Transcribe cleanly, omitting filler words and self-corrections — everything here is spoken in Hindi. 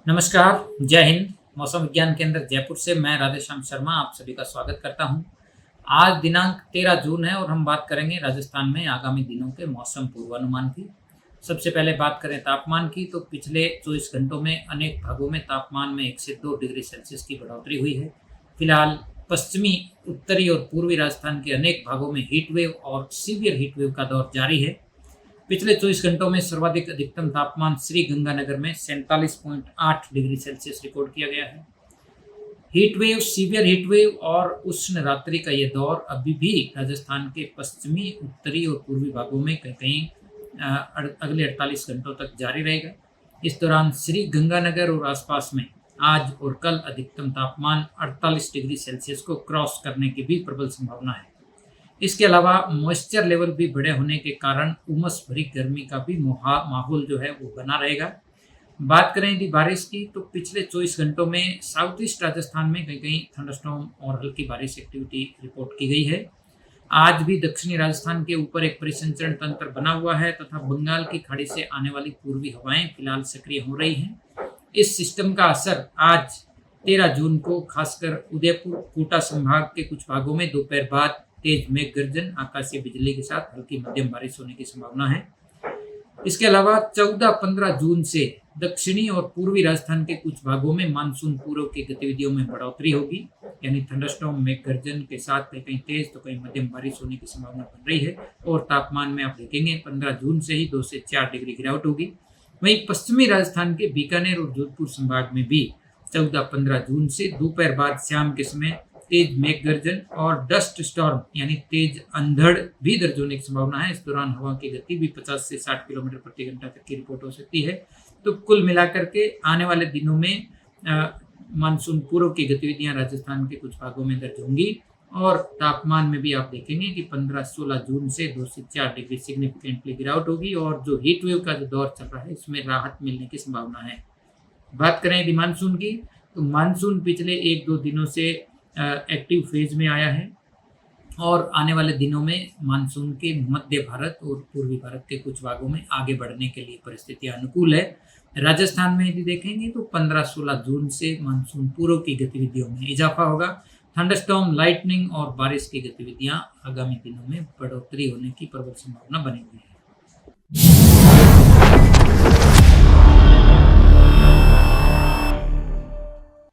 नमस्कार, जय हिंद। मौसम विज्ञान केंद्र जयपुर से मैं राधेश्याम शर्मा आप सभी का स्वागत करता हूं। आज दिनांक 13 जून है और हम बात करेंगे राजस्थान में आगामी दिनों के मौसम पूर्वानुमान की। सबसे पहले बात करें तापमान की, तो पिछले 24 घंटों में अनेक भागों में तापमान में 1 से 2 डिग्री सेल्सियस की बढ़ोतरी हुई है। फिलहाल पश्चिमी, उत्तरी और पूर्वी राजस्थान के अनेक भागों में हीट वेव और सीवियर हीट वेव का दौर जारी है। पिछले 24 घंटों में सर्वाधिक अधिकतम तापमान श्री गंगानगर में 47.8 डिग्री सेल्सियस रिकॉर्ड किया गया है। Heat wave, severe heat wave और उष्ण रात्रि का यह दौर अभी भी राजस्थान के पश्चिमी, उत्तरी और पूर्वी भागों में कहीं कहीं अगले 48 घंटों तक जारी रहेगा। इस दौरान श्री गंगानगर और आसपास में आज और कल अधिकतम तापमान 48 डिग्री सेल्सियस को क्रॉस करने की भी प्रबल संभावना है। इसके अलावा मॉइस्चर लेवल भी बड़े होने के कारण उमस भरी गर्मी का भी माहौल जो है वो बना रहेगा। बात करें यदि बारिश की, तो पिछले 24 घंटों में साउथ ईस्ट राजस्थान में कहीं कहीं थंडरस्टॉर्म और हल्की बारिश एक्टिविटी रिपोर्ट की गई है। आज भी दक्षिणी राजस्थान के ऊपर एक परिसंचरण तंत्र बना हुआ है तथा बंगाल की खाड़ी से आने वाली पूर्वी हवाएं फिलहाल सक्रिय हो रही हैं। इस सिस्टम का असर आज 13 जून को खासकर उदयपुर, कोटा संभाग के कुछ भागों में दोपहर बाद तेज मेघ गर्जन, आकाशीय बिजली के साथ हल्की मध्यम बारिश होने की संभावना है। इसके अलावा 14-15 जून से दक्षिणी और पूर्वी राजस्थान के कुछ भागों में मानसून पूर्व की गतिविधियों में बढ़ोतरी होगी, यानी थंडरस्टॉर्म, मेघ गर्जन के साथ कहीं कहीं तेज तो कहीं मध्यम बारिश होने की संभावना बन रही है। और तापमान में आप देखेंगे 15 जून से ही 2 से 4 डिग्री गिरावट होगी। वहीं पश्चिमी राजस्थान के बीकानेर और जोधपुर संभाग में भी 14-15 जून से दोपहर बाद शाम के समय तेज मेघ गर्जन और डस्ट स्टॉर्म यानी तेज अंधड़ भी दर्ज होने की संभावना है। इस दौरान हवा की गति भी 50 से 60 किलोमीटर प्रति घंटा तक की रिपोर्ट हो सकती है। तो कुल मिलाकर के आने वाले दिनों में मानसून पूर्व की गतिविधियां राजस्थान के कुछ भागों में दर्ज होंगी और तापमान में भी आप देखेंगे कि 15-16 जून से 2 से 4 डिग्री सिग्निफिकेंटली गिरावट होगी और जो हीट वेव का जो दौर चल रहा है इसमें राहत मिलने की संभावना है। बात करें यदि मानसून की, तो मानसून पिछले 1-2 दिनों से एक्टिव फेज में आया है और आने वाले दिनों में मानसून के मध्य भारत और पूर्वी भारत के कुछ भागों में आगे बढ़ने के लिए परिस्थितियां अनुकूल है। राजस्थान में यदि देखेंगे तो 15-16 जून से मानसून पूर्व की गतिविधियों में इजाफा होगा। थंडरस्टॉर्म, लाइटनिंग और बारिश की गतिविधियां आगामी दिनों में बढ़ोतरी होने की प्रबल संभावना बनी हुई है।